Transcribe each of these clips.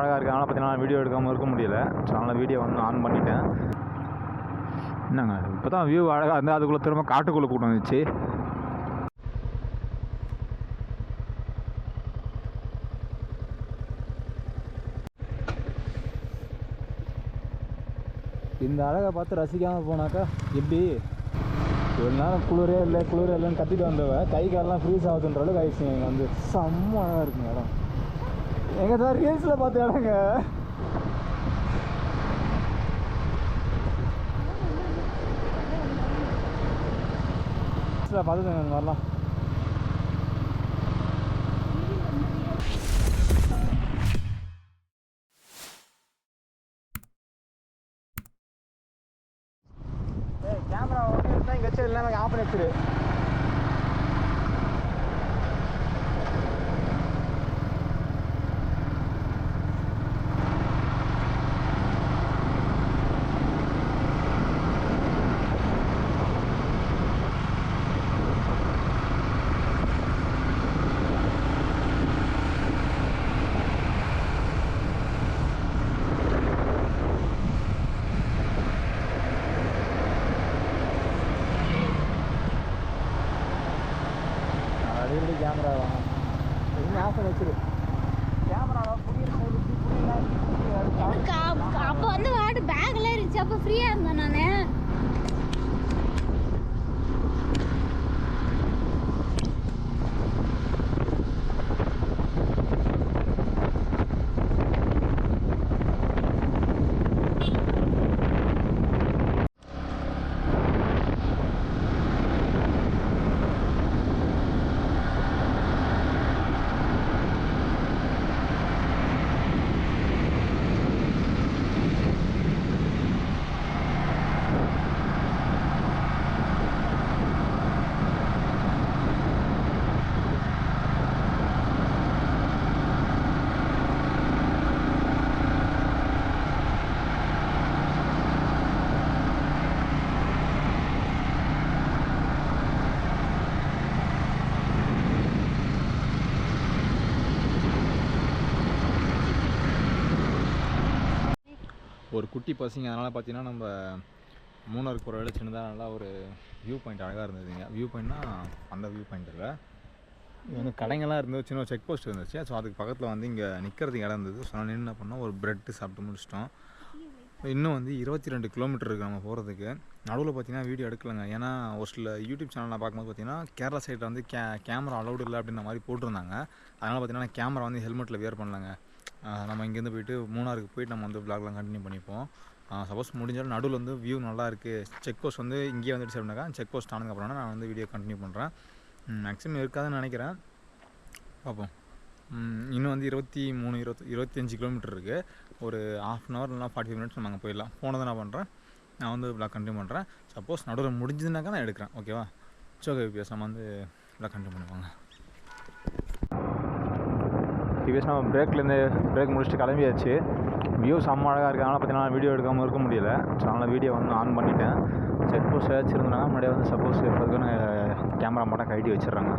அழகாக இருக்குது. அதனால் பார்த்தீங்கன்னா வீடியோ எடுக்காமல் இருக்க முடியல. ஸோ அதனால் வீடியோ வந்து ஆன் பண்ணிட்டேன். என்னங்க இப்போ தான் வியூ அழகாக இருந்தால் அதுக்குள்ளே திரும்ப காட்டுக்குள்ளே கூட்டம் வந்துச்சு. இந்த அழகை பார்த்து ரசிக்காமல் போனாக்கா எப்படி? இவ்வளோ நேரம் குளிரே இல்லைன்னு கத்திட்டு வந்தவ கை காலெலாம் ஃப்ரீஸ் ஆகுதுன்ற அளவுக்கு ஆயிடுச்சுங்க. இங்கே வந்து செம்ம அழகாக இருக்குங்க இடம். எங்கள் தான் ரீல்ஸில் பார்த்த இடங்க. பார்த்துங்க இந்த மாதிரிலாம். கேமரா ஓகே இங்கே வச்சு எல்லாமே ஆஃப் பண்ணி வச்சிரு. கேமரா ஆஃப் பண்ணி வச்சிரு. அப்போ வந்து வாட்டு பேக்ல இருந்துச்சு. அப்போ ஃப்ரீயா இருந்தேன் நானு. ஒரு குட்டி பசங்க. அதனால் பார்த்தீங்கன்னா நம்ம மூணாருக்கு போகிற இடம் சின்னதாக நல்லா ஒரு வியூ பாயிண்ட் அழகாக இருந்ததுங்க. வியூ பாயிண்ட்னா அந்த வியூ பாயிண்ட் இல்லை, இது வந்து கடைங்கள்லாம் இருந்தது. சின்ன செக் போஸ்ட் இருந்துச்சு. ஸோ அதுக்கு பக்கத்தில் வந்து இங்கே நிற்கிறதுக்கு இடம் இருந்தது. ஸோ நான் என்ன பண்ணோம், ஒரு ப்ரெட்டு சாப்பிட்டு முடிச்சிட்டோம். இன்னும் வந்து 22 கிலோமீட்டர் இருக்குது நம்ம போகிறதுக்கு. நடுவில் பார்த்தீங்கன்னா வீடியோ எடுக்கலைங்க. ஏன்னா ஒரு சில யூடியூப் சேனல் நான் பார்க்கும்போது பார்த்தீங்கன்னா கேரளா சைடில் வந்து கேமரா அலௌடு இல்லை அப்படின்ற மாதிரி போட்டிருந்தாங்க. அதனால் பார்த்தீங்கன்னா கேமரா வந்து ஹெல்மெட்டில் வியர் பண்ணலாங்க. நம்ம இங்கேருந்து போய்ட்டு மூணாருக்கு போய்ட்டு நம்ம வந்து விளாக்லாம் கண்டினியூ பண்ணிப்போம். சப்போஸ் முடிஞ்சாலும் நடுவில் வந்து வியூ நல்லா இருக்குது, செக் போஸ்ட் வந்து இங்கேயே வந்துட்டு சேர்ந்தாக்கா செக் போஸ்ட் ஆனதுக்கப்புறம் நான் வந்து வீடியோ கண்டினியூ பண்ணுறேன். மேக்ஸிமம் இருக்காதுன்னு நினைக்கிறேன், பார்ப்போம். இன்னும் வந்து 25 கிலோமீட்டர் இருக்குது. ஒரு ½ அன் ஹவர் இல்லைனா 45 மினிட்ஸ் நம்ம அங்கே போயிடலாம். போனதை நான் பண்ணுறேன், நான் வந்து விளாக் கண்டினியூ பண்ணுறேன். சப்போஸ் நடுவில் முடிஞ்சதுனாக்கா நான் எடுக்கிறேன். ஓகேவா? ஓகே பிஎஸ் நம்ம வந்து விளாக் கண்டினியூ பண்ணுவாங்க. டிவிஎஸ் நம்ம பிரேக் முடிச்சுட்டு கிளம்பியாச்சு. வியூ செம்ம அழகாக இருக்குது. அதனால் பார்த்தீங்கன்னா வீடியோ எடுக்காமல் இருக்க முடியல. ஸோ அதனால் வீடியோ வந்து ஆன் பண்ணிட்டேன். செக் போஸ்ட் ஏதாச்சும் இருந்தாங்கன்னா முன்னாடியே வந்து சப்போஸ் எப்போதுக்குன்னு கேமரா மட்டும் கழட்டி வச்சிடுறாங்க.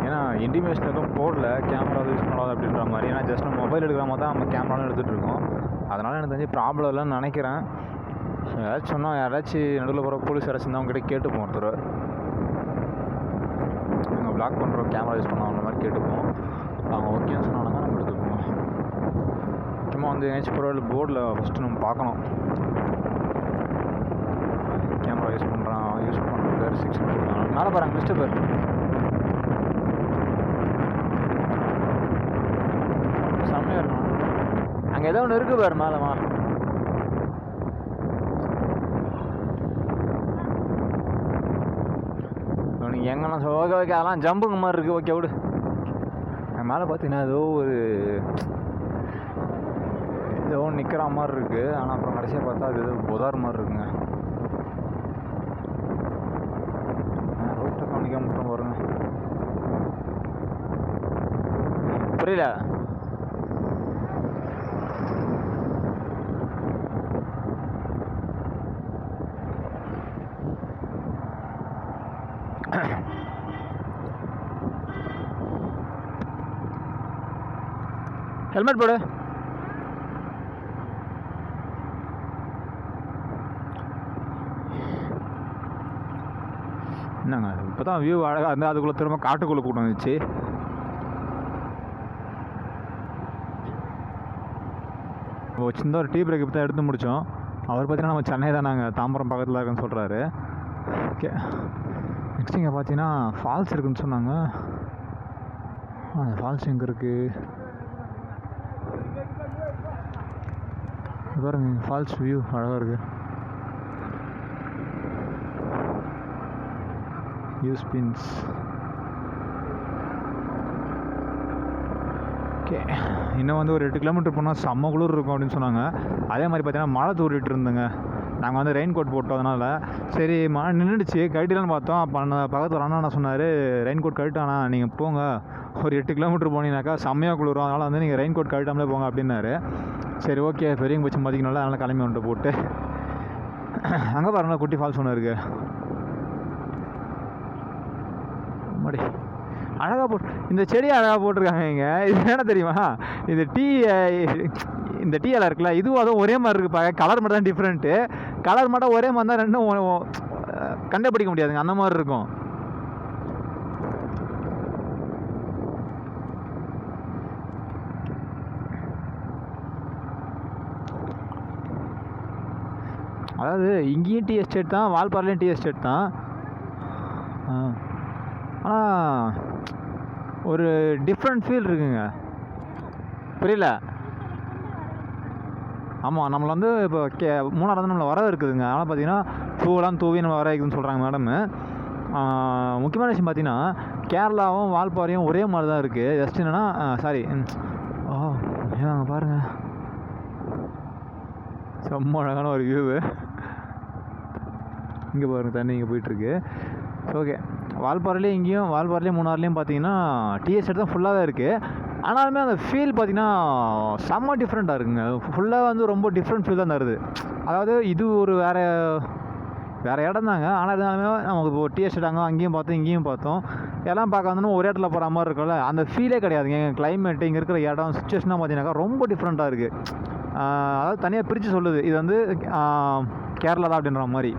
ஏன்னா இன்டிமேஷன் எதுவும் போடல கேமரா யூஸ் பண்ணாது அப்படின்ற மாதிரி. ஏன்னா ஜஸ்ட் நம்ம மொபைல் எடுக்கிற மாதிரி தான் நம்ம கேமராலும் எடுத்துகிட்டு இருக்கோம். அதனால் எனக்கு தெரிஞ்சு ப்ராப்ளம் இல்லைன்னு நினைக்கிறேன். யாராச்சும் சொன்னால் யாராச்சும் நடுவில் போகிற போலீஸ் யாராச்சும் தான் அவங்ககிட்ட கேட்டுப்போம். ஒருத்தர் நாங்கள் பிளாக் பண்ணுறோம் கேமரா யூஸ் பண்ணோம் அந்த மாதிரி கேட்டுப்போம். அவங்க ஓகேன்னு சொன்னாங்கன்னா நம்ம எடுத்துப்போம். முக்கியமாக வந்து ஏதாச்சும் பரவாயில்ல போர்டில் ஃபஸ்ட்டு நம்ம பார்க்கணும் கேமரா யூஸ் பண்ணுற 6 மேலே பாருங்க மிஸ்டர் பேர் செம்மையாக இருக்கும். அங்கே ஏதோ ஒன்று இருக்குது பாரு மேலேமா. நீங்கள் எங்கன்னா ஓகே அதெல்லாம் ஜம்புங்க மாதிரி இருக்குது. ஓகே விடு. மேலே பார்த்தீங்கன்னா ஏதோ ஒன்று நிற்கிற மாதிரி இருக்குது. ஆனால் அப்புறம் கடைசியாக பார்த்தா அது ஏதோ புதார் மாதிரி இருக்குங்க. ரோட்டை கவனிக்க மட்டும் பாருங்க. புரியல. ஹெல்மெட் போடு. என்னங்க இப்போ தான் வியூ அழகாக இருந்தால் அதுக்குள்ளே திரும்ப காட்டுக்குள்ளே கூட்டம் வந்துச்சு. சின்ன ஒரு டீ பிரேக் இப்போ தான் எடுத்து முடித்தோம். அவர் பார்த்தீங்கன்னா நம்ம சென்னை தான், நாங்கள் தாம்பரம் பக்கத்தில் இருக்குன்னு சொல்கிறாரு. ஓகே, நெக்ஸ்ட் இங்கே பார்த்தீங்கன்னா ஃபால்ஸ் இருக்குதுன்னு சொன்னாங்க. அந்த ஃபால்ஸ் எங்கே இருக்குது பாருங்க. ஃபால்ஸ் வியூ அழகாக இருக்குது. Use pins. ஓகே, இன்னும் வந்து ஒரு 8 கிலோமீட்டர் போனால் செம்ம குளிர் இருக்கும் அப்படின்னு சொன்னாங்க. அதே மாதிரி பார்த்தீங்கன்னா மழை தூரிட்டு இருந்தேங்க. நாங்கள் வந்து ரெயின் கோட் போட்டோம். அதனால் சரி மழை நின்றுடுச்சு, கழட்டிடலான்னு பார்த்தோம். அப்போ அந்த பக்கத்தில் அண்ணா என்ன சொன்னார், ரெயின் கோட் கழட்டானா நீங்கள் போங்க, ஒரு 8 கிலோமீட்டர் போனீங்கன்னாக்கா செம்மையாக குளிரும், அதனால் வந்து நீங்கள் ரெயின் கோட் கழட்டாமலே போங்க அப்படின்னாரு. சரி ஓகே, பெரியவங்க பட்சம் மதிக்கணும்ல, அதனால் கிளம்பி வந்துட்டு போட்டு அங்கே பாருங்களா குட்டி ஃபால்ஸ் ஒன்று இருக்குது. மடி அழகாக போட்டு, இந்த செடி அழகாக போட்டிருக்காங்க இங்கே. இது என்ன தெரியுமா, இந்த டீ இலை இருக்குல்ல, இதுவும் அதுவும் ஒரே மாதிரி இருக்குது. பார்க்க கலர் மட்டும் தான் டிஃப்ரெண்ட்டு. கலர் மட்டும் ஒரே மாதிரி தான், ரெண்டும் கண்டுபிடிக்க முடியாதுங்க, அந்த மாதிரி இருக்கும். அதாவது இங்கேயும் டீ எஸ்டேட் தான், வால்பாறையிலையும் டீ எஸ்டேட் தான். ஆனால் ஒரு டிஃப்ரெண்ட் ஃபீல் இருக்குங்க. புரியல? ஆமாம், நம்மளை வந்து இப்போ மூணாறு வந்து நம்மளை வர இருக்குதுங்க. ஆனால் பார்த்தீங்கன்னா பூவெல்லாம் தூவி நம்ம வர இருக்குதுன்னு சொல்கிறாங்க மேடம். முக்கியமான விஷயம் பார்த்தீங்கன்னா கேரளாவும் வால்பாறையும் ஒரே மாதிரி தான் இருக்குது. ஜஸ்ட் என்னென்னா சாரி, அங்கே பாருங்கள், செம்ம அழகான ஒரு வியூவு. இங்கே பாருங்கள், தண்ணி இங்கே போயிட்டுருக்கு. ஓகே, வால்பாறையிலையும் மூணாறுலேயும் பார்த்தீங்கன்னா டீ எஸ்டேட் தான் ஃபுல்லாகவே இருக்குது. ஆனாலுமே அந்த ஃபீல் பார்த்தீங்கன்னா செம்ம டிஃப்ரெண்ட்டாக இருக்குங்க. ஃபுல்லாக வந்து ரொம்ப டிஃப்ரெண்ட் ஃபீல் தான் தருது. அதாவது இது ஒரு வேறு இடம் தாங்க. ஆனால் இருந்தாலுமே நமக்கு இப்போ டீ எஸ்டேட் அங்கேயும் பார்த்தோம், இங்கேயும் பார்த்தோம். எல்லாம் பார்க்க வந்தோன்னா ஒரே இடத்துல போகிற மாதிரி இருக்கும்ல, அந்த ஃபீலே கிடையாதுங்க. எங்கள் கிளைமேட்டு, இங்கே இருக்கிற இடம், சுச்சுவேஷனாக பார்த்தீங்கன்னாக்கா ரொம்ப டிஃப்ரெண்ட்டாக இருக்குது. அதாவது தனியாக பிரித்து சொல்லுது, இது வந்து கேரளா தான் அப்படின்ற மாதிரி.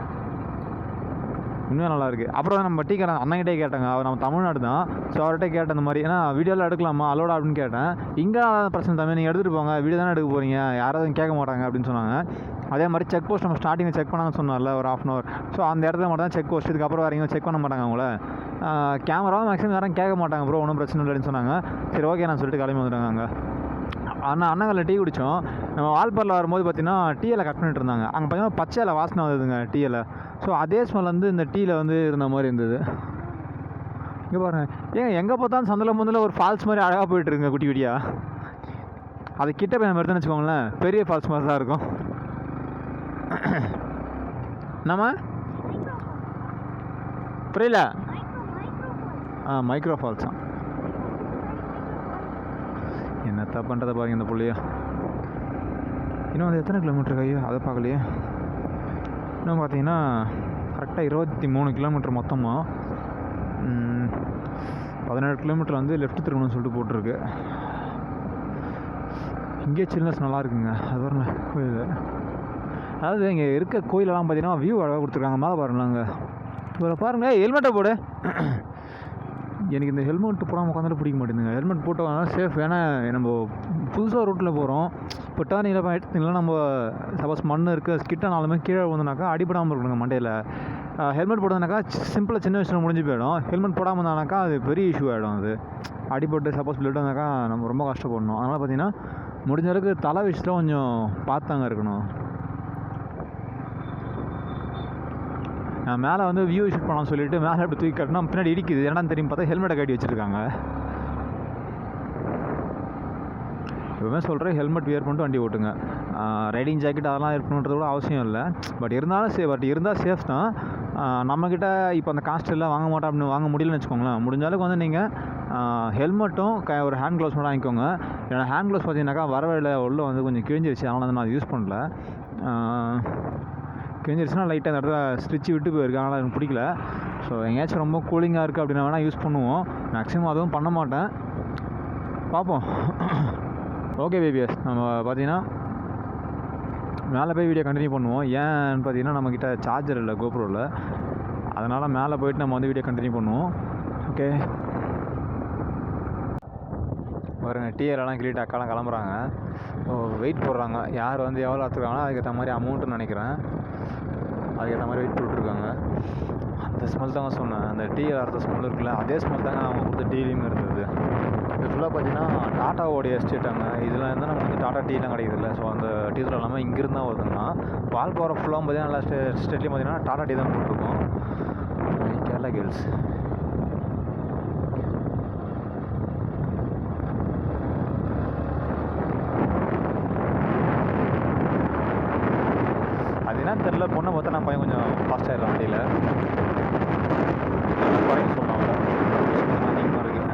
இன்னும் நல்லாயிருக்கு. அப்புறம் நம்ம டீ கடை அண்ணன்கிட்டே கேட்டாங்க, அவர் நம்ம தமிழ்நாடு தான். ஸோ அவர்கிட்ட கேட்டேன் இந்த மாதிரி, ஏன்னா வீடியோவில் எடுக்கலாமா அலோடா அப்படின்னு கேட்டேன். இங்கே பிரச்சனை தம்பி, நீங்கள் எடுத்துகிட்டு போங்க, வீடியோ தானே எடுக்க போகிறீங்க, யாராவது கேட்க மாட்டாங்க அப்படின்னு சொன்னாங்க. அதே மாதிரி செக் போஸ்ட் நம்ம ஸ்டார்டிங்கில் செக் பண்ணாங்கன்னு சொன்னார்ல ஒரு 1/2 hour. ஸோ அந்த இடத்துல மட்டும் தான் செக் போஸ்ட், இதுக்கப்புறம் வேறு எங்கேயும் செக் பண்ண மாட்டாங்க அவங்கள. கேமராவும் மேக்ஸிமம் யாரும் கேட்க மாட்டாங்க ப்ரோ, ஒன்றும் பிரச்சனை இல்லைன்னு சொன்னாங்க. சரி ஓகே நான் சொல்லிட்டு கிளம்பி வந்துட்டாங்க. அங்கே அண்ணங்களில் டீ குடித்தோம். நம்ம வால்பாறையில் வரும்போது பார்த்தீங்கன்னா டீ இலை கட் பண்ணிட்டு இருந்தாங்க. அங்கே பார்த்தீங்கன்னா பச்சை இலை வாசனை வந்ததுங்க டீ இலை. ஸோ அதே ஸ்மெல் வந்து இந்த டீயில் வந்து இருந்த மாதிரி இருந்தது. இங்கே பாருங்கள், ஏங்க எங்கே பார்த்தாலும் சந்தில் முந்தில் ஒரு ஃபால்ஸ் மாதிரி அழகாக போயிட்டுருங்க குட்டி குட்டியாக. அது கிட்ட போய் நம்ம எடுத்துன்னு வச்சுக்கோங்களேன், பெரிய ஃபால்ஸ் மாதிரி தான் இருக்கும். நம்ம புரியல? மைக்ரோ ஃபால்ஸ் தான். என்னத்தான் பண்ணுறதை பாருங்க இந்த புள்ளையா. இன்னும் வந்து எத்தனை கிலோமீட்டர் கையோ அதை பார்க்கலையே. இன்னும் பார்த்தீங்கன்னா கரெக்டாக 23 கிலோமீட்டர் மொத்தமாக. 17 கிலோமீட்டர் வந்து லெஃப்ட் திரும்பணும்னு சொல்லிட்டு போட்டிருக்கு. இங்கே சில்னஸ் நல்லா இருக்குங்க. அது பாருங்க கோயில். அதாவது இங்கே இருக்க கோயிலெல்லாம் பார்த்தீங்கன்னா வியூ அழகாக கொடுத்துருக்காங்க. மேலே பாருங்களாங்க, இப்போ பாருங்கள். ஹெல்மெட்டை போடு. எனக்கு இந்த ஹெல்மெட் போடாமல் உட்காந்துட்டு பிடிக்க மாட்டேங்குதுங்க. ஹெல்மெட் போட்டு சேஃப். ஏன்னா நம்ம புதுசாக ரூட்டில் போகிறோம், இப்போ டர்னிங்கில் போயிட்டுங்களா, நம்ம சப்போஸ் மண் இருக்குது ஸ்கிட்டானாலுமே கீழே வந்தோம்னாக்கா அடிபடாமல் இருக்கணுங்க மண்டையில். ஹெல்மெட் போட்டதுனாக்கா சிம்பிளாக சின்ன வயசில் முடிஞ்சு போயிடும். ஹெல்மெட் போடாமல் இருந்தானாக்கா அது பெரிய இஷ்யூ ஆகிடும். அது அடிபட்டு சப்போஸ் பிளட் வந்தாக்கா நம்ம ரொம்ப கஷ்டப்படணும். அதனால் பார்த்தீங்கன்னா முடிஞ்ச அளவுக்கு தலை விஷயத்தில் கொஞ்சம் பார்த்தாங்க இருக்கணும். நான் மேலே வந்து வியூ ஷூட் பண்ணலாம்னு சொல்லிட்டு மேலே அப்படி தூக்கி கட்டினா பின்னாடி இடிக்குது. என்னன்னு தெரியும் பார்த்தா ஹெல்மெட்டை கட்டி வச்சுருக்காங்க. எப்பவுமே சொல்கிறேன், ஹெல்மெட் வியர் பண்ணிட்டு வண்டி ஓட்டுங்க. ரைடிங் ஜாக்கெட் அதெல்லாம் இருக்கணுன்றது கூட அவசியம் இல்லை. பட் இருந்தால் சேஃப் தான். நம்மக்கிட்ட இப்போ அந்த காஸ்ட் எல்லாம் வாங்க மாட்டோம் அப்படின்னு வாங்க முடியலன்னு வச்சுக்கோங்களேன். முடிஞ்ச அளவுக்கு வந்து நீங்கள் ஹெல்மெட்டும் ஒரு ஹேண்ட் க்ளவுஸ் மட்டும் வாங்கிக்கோங்க. ஏன்னா ஹேண்ட் க்ளவுஸ் பார்த்தீங்கன்னாக்கா வரவேல உள்ள வந்து கொஞ்சம் கிழிஞ்சிருச்சு, அதனால் வந்து நான் அதை யூஸ் பண்ணல. கிழிஞ்சிருச்சுன்னா லைட்டாக அந்த இடத்துல ஸ்டிச்சு விட்டு போயிருக்கு, அதனால் எனக்கு பிடிக்கல. ஸோ எங்கேயாச்சும் ரொம்ப கூலிங்காக இருக்குது அப்படின்னா வேணால் யூஸ் பண்ணுவோம். மேக்ஸிமம் அதுவும் பண்ண மாட்டேன், பார்ப்போம். ஓகே பேபியஸ், நம்ம பார்த்தீங்கன்னா மேலே போய் வீடியோ கண்டினியூ பண்ணுவோம். ஏன்னு பார்த்தீங்கன்னா நம்மக்கிட்ட சார்ஜர் இல்லை கோப்ரோவில், அதனால் மேலே போயிட்டு நம்ம வந்து வீடியோ கண்டினியூ பண்ணுவோம். ஓகே பாருங்க, டிஎல்லாம் கிளீட் அக்காலாம் கிளம்புறாங்க. வெயிட் போடுறாங்க. யார் வந்து எவ்வளோ எடுத்துருக்காங்களோ அதுக்கேற்ற மாதிரி அமௌண்ட்டுன்னு நினைக்கிறேன். அதுக்கேற்ற மாதிரி வெயிட் போட்டுருக்காங்க. அந்த ஸ்மெல் தாங்க சொன்னேன், அந்த டீயில் அறுத்த ஸ்மெல் இருக்குல்ல, அதே ஸ்மெல் தாங்க அவங்க கொடுத்த டீலையும் இருந்தது. இது ஃபுல்லாக பார்த்தீங்கன்னா டாட்டாவோடைய எஸ்டேட்டாங்க. இதில் இருந்தால் நம்ம வந்து டாட்டா டீலாம் கிடைக்குதுல்ல. ஸோ அந்த டீ தூள் எல்லாமே இங்கிருந்து தான் வருதுங்கன்னா வால்பாறை ஃபுல்லாக பார்த்தீங்கன்னா நல்லா ஸ்டேட்லேயும் பார்த்தீங்கன்னா டாட்டா டீ தான் போட்டிருக்கோம். கேரளா கேர்ள்ஸ் அது என்னன்னு தெரில. பொண்ணை பார்த்தா நான் பையன் கொஞ்சம் ஃபாஸ்ட் ஆகிடலாம் வண்டியில். பையன் சொன்னாங்க அதிகமாக இருக்குது.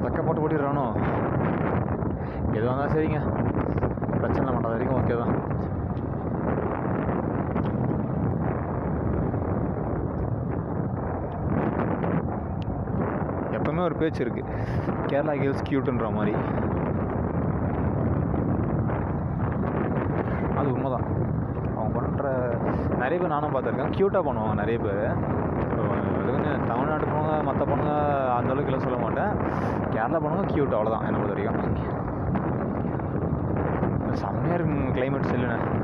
தக்க போட்டு ஓட்டிடுறானோ. எதுவாக இருந்தாலும் சரிங்க, பிரச்சனை பண்ணாத வரைக்கும் ஓகே தான். எப்பவுமே ஒரு பேச்சு இருக்குது, கேரளா கேர்ள்ஸ் கியூட்டுன்ற மாதிரி. அது உண்மைதான். அவங்க பண்ணுற நிறைய பேர் நானும் பார்த்துருக்கேன், க்யூட்டாக பண்ணுவாங்க நிறைய பேர். இதுன்னு தமிழ்நாட்டு பொண்ணுங்க மற்ற பொண்ணுங்க அந்தளவுக்கு இல்லை சொல்ல மாட்டேன். கேரளா பொண்ணுங்க க்யூட், அவ்வளோதான் என்னை பொறுத்த வரைக்கும். செம்மையாக இருக்குங்க கிளைமேட் சில்லுன்னு.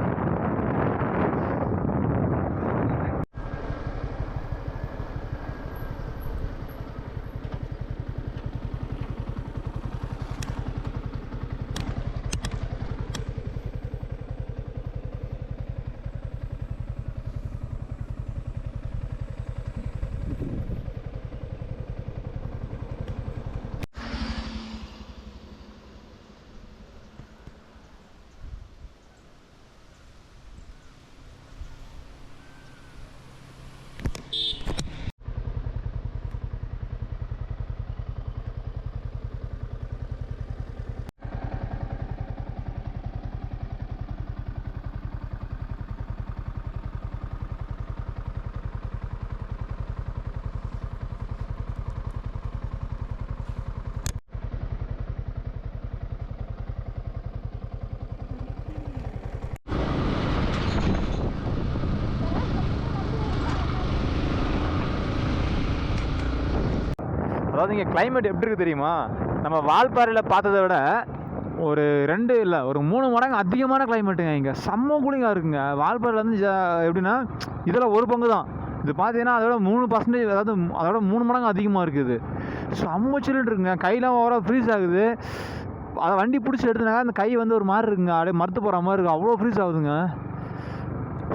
அதாவது இங்கே கிளைமேட் எப்படி இருக்குது தெரியுமா? நம்ம வால்பாறையில் பார்த்ததை விட ஒரு 2 இல்லை ஒரு 3 மடங்கு அதிகமான கிளைமேட்டுங்க. இங்கே செம்ம கூலிங்காக இருக்குங்க. வால்பாறையில் வந்து எப்படின்னா இதில் ஒரு பங்கு தான். இது பார்த்தீங்கன்னா அதோட 3%, அதாவது அதோட 3 மடங்கு அதிகமாக இருக்குது. செம்ம சில்லுன்னு இருக்குங்க. கையெல்லாம் ஓவராக ஃப்ரீஸ் ஆகுது. அதை வண்டி பிடிச்சி எடுத்துனாக்கா அந்த கை வந்து ஒரு மாதிரி இருக்குங்க, அப்படியே மறுத்து போகிற மாதிரி இருக்குது. அவ்வளோ ஃப்ரீஸ் ஆகுதுங்க.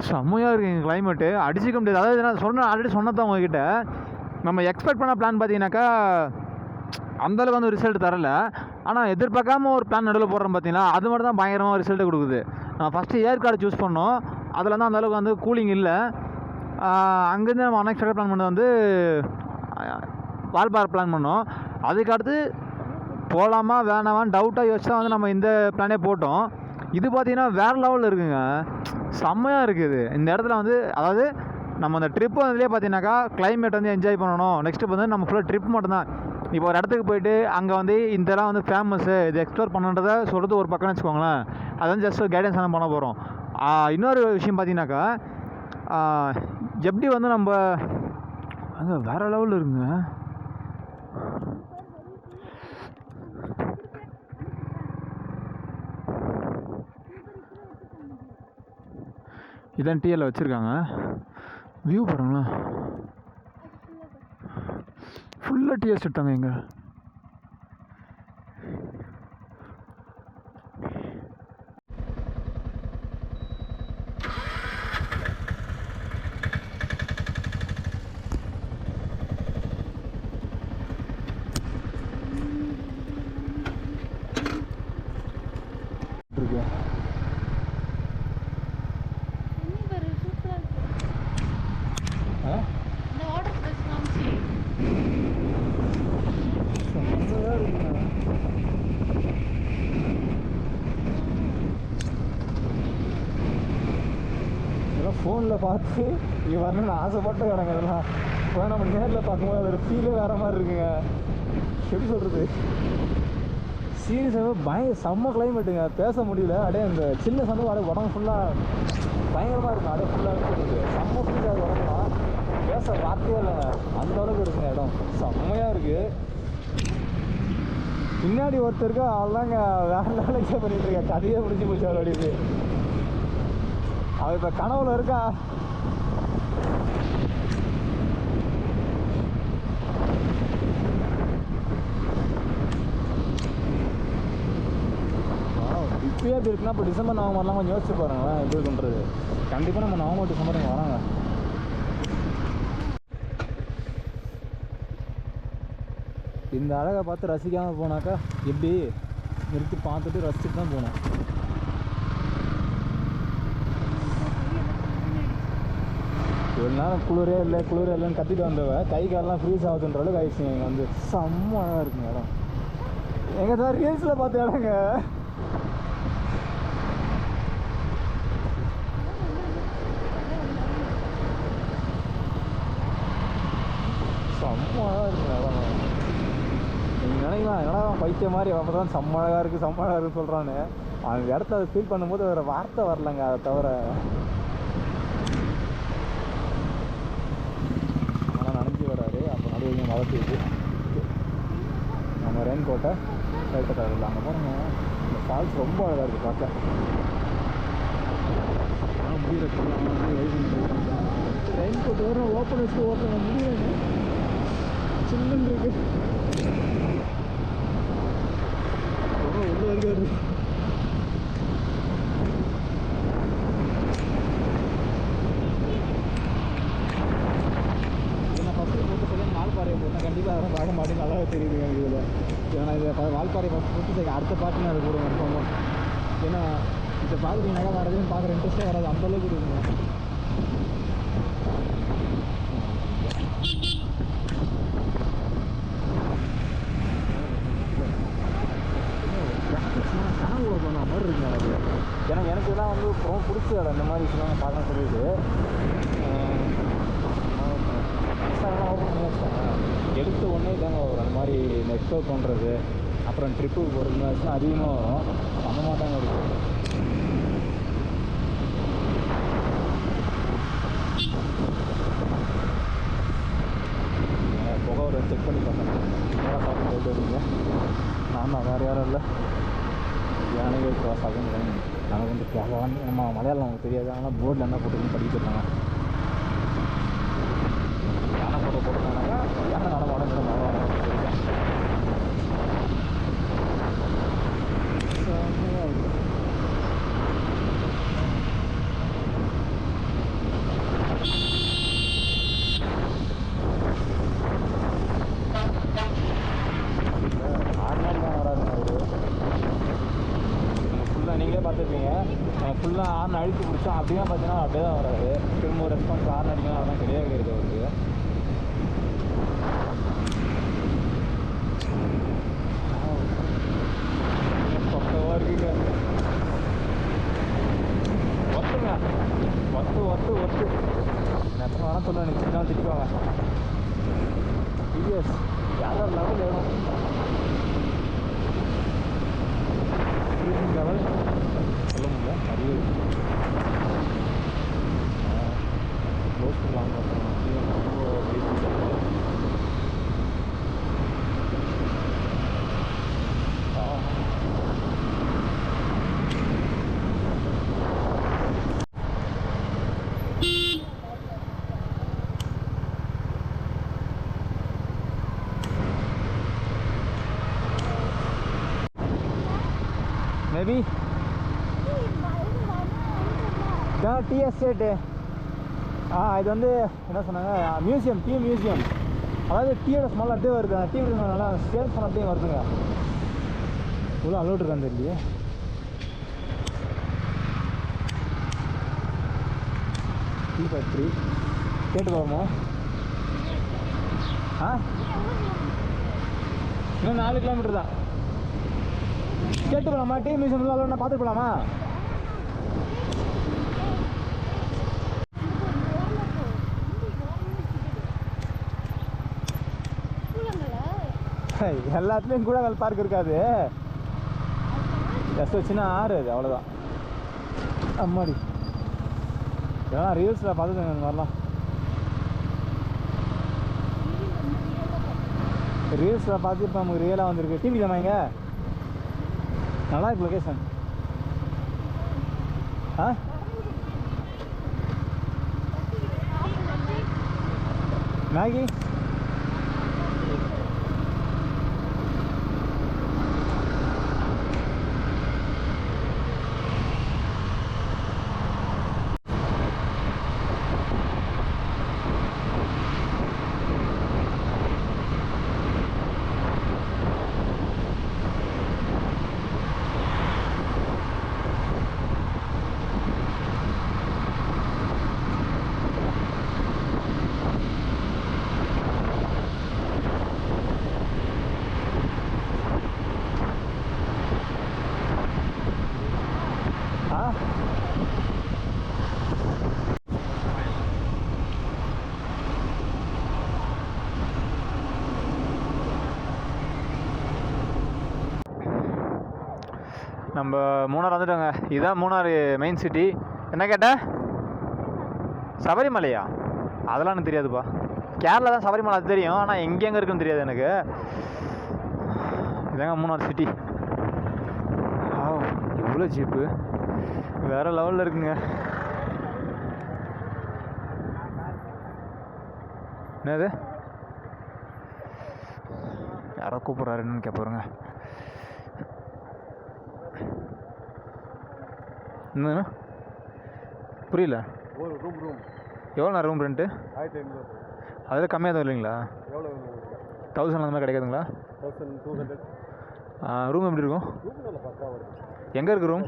செம்மையாக இருக்குங்க கிளைமேட்டு, அடிச்சிக்க முடியாது. அதாவது நான் ஆல்ரெடி சொன்னதான் உங்ககிட்ட, நம்ம எக்ஸ்பெக்ட் பண்ண பிளான் பார்த்தீங்கன்னாக்கா அந்தளவுக்கு வந்து ரிசல்ட் தரல. ஆனால் எதிர்பார்க்காம ஒரு பிளான் நடுவில் போடுறோம் பார்த்தீங்களா, அது மட்டும் தான் பயங்கரமாக ரிசல்ட்டு கொடுக்குது. நான் ஃபஸ்ட்டு ஏற்காடு சூஸ் பண்ணோம். அதில் தான் அந்தளவுக்கு வந்து கூலிங் இல்லை. அங்கேருந்து நம்ம அன்எக்ஸ்பெக்டட் பிளான் பண்ணது வந்து வால்பாறை பிளான் பண்ணோம். அதுக்கடுத்து போகலாமா வேணாமான்னு டவுட்டாக யோசிச்சு தான் வந்து நம்ம இந்த பிளானே போட்டோம். இது பார்த்திங்கன்னா வேறு லெவலில் இருக்குங்க, செம்மையாக இருக்குது இந்த இடத்துல வந்து. அதாவது நம்ம அந்த ட்ரிப்பு வந்துலேயே பார்த்தீங்கன்னாக்கா கிளைமேட் வந்து என்ஜாய் பண்ணணும். நெக்ஸ்ட்டு வந்து நம்ம ஃபுல்லாக ட்ரிப் மட்டும்தான். இப்போ ஒரு இடத்துக்கு போயிட்டு அங்கே வந்து இந்த இடம் வந்து ஃபேமஸ்ஸு, இது எக்ஸ்ப்ளோர் பண்ணுறத சொல்கிறது ஒரு பக்கம்னு வச்சுக்கோங்களேன். அது வந்து ஜஸ்ட் ஒரு கைடன்ஸ் தான் பண்ண போகிறோம். இன்னொரு விஷயம் பார்த்தீங்கன்னாக்கா எப்படி வந்து நம்ம அங்கே வேறு லெவலில் இருக்குங்க. இதான் டிஎல்ல வச்சுருக்காங்க. வியூ பாருங்களேன், ஃபுல்லாக டீ எஸ்டேட் தாங்க இங்கே. ஃபோனில் பார்த்து இங்கே வரணும்னு ஆசைப்பட்ட இடங்க இதெல்லாம். இப்போ நம்ம நேரில் பார்க்கும்போது அதோட ஃபீலே வேறு மாதிரி இருக்குங்க. எப்படி சொல்கிறது, சீரியஸாகவே செம்ம கிளைமேட்டுங்க, பேச முடியல. அப்படியே அந்த சின்ன சந்தோம் அப்படியே உடம்பு ஃபுல்லாக பயங்கரமாக இருக்கும். அப்படியே ஃபுல்லாக இருக்குது, செம்ம ஃபீல் உடம்புலாம் பேச வார்த்தையே இல்லைங்க, அந்த அளவுக்கு இருக்குங்க இடம், செம்மையாக இருக்குது. பின்னாடி ஒருத்தருக்கு அவள்தாங்க வேற லெவலுக்கே பண்ணிட்டு இருக்கா, கதையே முடிஞ்சு போச்சு அவளுடைய. அவள் இப்போ கனவுல இருக்கா. இப்போயே எப்படி இருக்குன்னா, இப்போ டிசம்பர் நவம்பர்லாம் கொஞ்சம் யோசிச்சு பாருங்களேன் எப்படி இருக்குன்றது. கண்டிப்பாக நம்ம நவம்பர் டிசம்பர் இங்கே வராங்க. இந்த அழகை பார்த்து ரசிக்காமல் போனாக்கா எப்படி, நிறுத்தி பார்த்துட்டு ரசிச்சுட்டு தான் போகணும். இவ்வளோ நேரம் குளிரே இல்லைன்னு கத்திட்டு வந்தவ கை காலெலாம் ஃப்ரீஸ் ஆகுதுன்ற அளவுக்கு ஆயிடுச்சுங்க. இங்கே வந்து செம்ம அழகாக இருக்குங்க இடம். எங்கள் தான் ரீல்ஸில் பார்த்த இடங்க. செம்ம அழகாக இருக்குங்க இடம். நீங்கள் நினைக்கலாம் என்னடா பைத்திய மாதிரி அப்போ தான் செம்ம அழகாக இருக்குன்னு சொல்கிறான்னு. அந்த இடத்த அதை ஃபீல் பண்ணும்போது வேறு வார்த்தை வரலங்க. அதை தவிர ஆனால் நனைஞ்சி வராரு. அப்போ நடுவில் வளர்த்துது நம்ம ரெயின் கோட்டை லைட்டை தவிர அங்கே பாருங்க. இந்த ஃபால்ஸ் ரொம்ப அழகாக இருக்குது பார்க்க. ஆனால் முடியல ரெயின் கோட் வரும் ஓப்பன் வச்சு ஓப்பன் முடியாது, சில்லுன்னு இருக்கு. உள்ள இருக்காரு. நான் ஃபஸ்ட்டு போட்டு சொல்லி வால்பாறையை போட்டேன். கண்டிப்பாக அதெல்லாம் பார்க்க மாட்டேன், நல்லாவே தெரியுதுங்க இதில். ஏன்னா இதை வால்பாறையை ஃபஸ்ட் போட்டு அடுத்த பாட்டு நான் அது போடுவேன் கன்ஃபார்மாக. ஏன்னா இதை பார்க்குறீங்கனாக்கா வேறு எதுவும் பார்க்குற இன்ட்ரெஸ்ட்டே வராது, அந்தளவுக்கு இருக்குங்க. கனவுல போன மாதிரி இருக்குங்க அது. ஏன்னா எனக்கு இதெல்லாம் வந்து ரொம்ப பிடிச்ச இடம். இந்த மாதிரி விஷயம்லாம் பார்க்கணும் சொல்லிட்டு இன்ஸ்டாகிராம் ஓப்பன் பண்ணி வச்சுட்டாங்க. எடுத்த உடனே தாங்க வரும் அந்த மாதிரி எக்ஸ்ப்ளோர் பண்ணுறது, அப்புறம் ட்ரிப்புக்கு போகிறது இந்த விஷயம் அதிகமாக வரும். அந்த மாதிரி தாங்க இருக்குது. புகை ஒரு செக் பண்ணி பார்த்தேன். நேராக பார்த்து போயிட்டு வருவீங்க. நான் வேறு யாரும் இல்லை, யானைகள் கிராஸ் ஆகுங்க. நாங்கள் வந்து கேரளான்னு நம்ம மலையாளம் நமக்கு தெரியாது, ஆனால் போர்டில் என்ன போட்டுருக்குன்னு படிக்கிட்டுருக்காங்க. யானை போட்டோ போட்டுருக்காங்க, யானை நடமாடம் நீங்களே பார்த்துருப்பீங்க. ஃபுல்லாக ஆர்ன் அழுத்தி பிடிச்சோம் அப்படின்னா பார்த்தீங்கன்னா அப்படியே தான் வராது. திரும்ப ரெஸ்பான்ஸ் ஆர்ன் அடிக்கலாம் அதெல்லாம் கிடையாது இருக்குது அவருக்கு. பக்கவாக இருக்குங்க. ஒத்துங்க ஒத்து எத்தனை வேணால் சொல்லுவேன், எனக்கு சின்ன திட்டுவாங்க. சீரியஸ் யாரும் லெவல் வேணும் லெவல் சொல்ல முடியல. நிறைய க்ளோஸ் பண்ணலாம் ரொம்ப பேசிட்டு மேபி டீ எஸ்டேட்டு. இது வந்து என்ன சொன்னாங்க, மியூசியம், டீ மியூசியம். அதாவது டீயோட ஸ்மெல் அப்படியே வருது. டீ நல்லா சேல்ஸ் பண்ண அப்படியே வருதுங்க. இவ்வளோ அலோட் இருக்கான்னு தெரியலையே. டீ ஃபேக்ட்ரி கேட்டு போவோமா? இன்னும் 4 கிலோமீட்டர் தான். கேட்டு போகலாமா? டீ மியூசியம் அலோட்னா பார்த்துட்டு போகலாமா? எல்லாத்துலேயும் கூடங்கள் பார்க் இருக்காது. ஜஸ்ட் வச்சுன்னா ஆறு அது அவ்வளோதான். அம்மாடி இதெல்லாம் ரீல்ஸில் பார்த்துக்கோங்க இந்த மாதிரிலாம். ரீல்ஸில் பார்த்து இப்போ நமக்கு ரியலாக வந்திருக்கு. டிவி தானே இங்கே நல்லா இருக்கு லொக்கேஷன். ஆ மேகி நம்ம மூணார் வந்துட்டோங்க. இதுதான் மூணார் மெயின் சிட்டி. என்ன கேட்ட? சபரிமலையா? அதெல்லாம் எனக்கு தெரியாதுப்பா. கேரளா தான் சபரிமலை அது தெரியும், ஆனால் எங்கெங்கே இருக்குன்னு தெரியாது எனக்கு. இதாங்க மூணார் சிட்டி. எவ்வளோ ஜீப்பு வேறு லெவலில் இருக்குங்க. என்னது யாரோ கூப்பிட்றாருன்னு கேட்பாருங்க. என்னண்ணா புரியல. எவ்வளோண்ணா ரூம் ரெண்ட்டு? 1500. அதில் கம்மியாக தான் இல்லைங்களா? 1000 அந்த மாதிரி கிடைக்காதுங்களா? 1200. ரூம் எப்படி இருக்கும்? எங்கே இருக்குது ரூம்?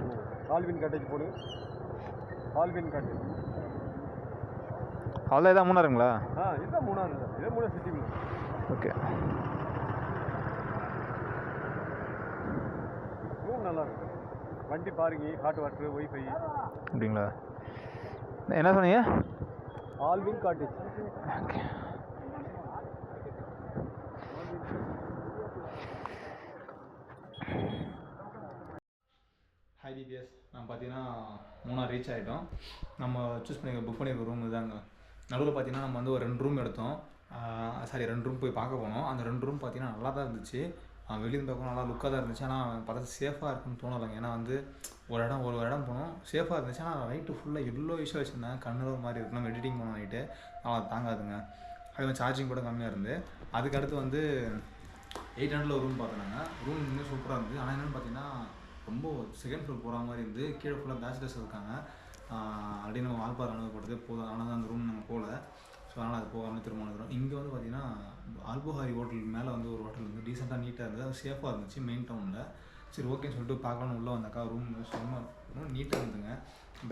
ஆல்வின் காட்டேஜ் போடு. ஆல்வின் காட்டேஜ் அவ்வளோ இதான் மூணாருங்களா? இதுதான் மூணாறு. இதே மூணார் சிட்டி. ஓகே. ரூம் நல்லா இருக்கு. வண்டி பார்க்கிங், ஹாட் வாட்டர், ஒய்ஃபை. அப்படிங்களா? என்ன சொன்னீங்க? Alvin cottage. ஓகே. ஹை டிபிஎஸ், நம்ம பார்த்தீங்கன்னா மூணார் ரீச் ஆகிட்டோம். நம்ம சூஸ் பண்ணி புக் பண்ணியிருக்க ரூம் இதாங்க. நடுவில் பார்த்தீங்கன்னா நம்ம வந்து ஒரு 2 ரூம் எடுத்தோம். 2 ரூம் போய் பார்க்க போனோம். அந்த 2 ரூம் பார்த்தீங்கன்னா நல்லா தான் இருந்துச்சு. வெளியிருந்து பார்க்கணும் நல்லா லுக்காக தான் இருந்துச்சு. ஆனால் பார்த்தா சேஃபாக இருக்குன்னு தோணலைங்க. ஏன்னா வந்து ஒரு இடம் போனோம், சேஃபாக இருந்துச்சு. ஆனால் நைட்டு ஃபுல்லாக எவ்வளோ விஷயம் வச்சுருந்தேன். கண்ணு மாதிரி இருக்கு. நம்ம எடிட்டிங் பண்ணோம் நைட்டு, நல்லா தாங்காதுங்க. அது சார்ஜிங் கூட கம்மியாக இருந்து. அதுக்கடுத்து வந்து 800 ஒரு ரூம் பார்த்தோன்னாங்க. ரூம் இன்னும் சூப்பராக இருந்துச்சு. ஆனால் என்னென்னு பார்த்தீங்கன்னா ரொம்ப செகண்ட் ஃப்ளோர் போகிற மாதிரி இருந்து. கீழே ஃபுல்லாக பேச்சுலர்ஸ் இருக்காங்க. அப்படி நம்ம வால்பாறை அனுபவப்பட்டதே போதும். ஆனால் அந்த ரூம் நாங்கள் போகல. ஸோ அதனால் அது போகாமல் திரும்ப வந்துடும். இங்கே வந்து பார்த்திங்கன்னா ஆல்போஹாரி ஹோட்டல் மேலே வந்து ஒரு ஹோட்டல் வந்து டீசெண்டாக நீட்டாக இருந்தது. அது சேஃபாக இருந்துச்சு மெயின் டவுனில். சரி ஓகேன்னு சொல்லிட்டு பார்க்கலான்னு உள்ளே வந்தாக்கா ரூம் சும்மா நீட்டாக இருந்துங்க.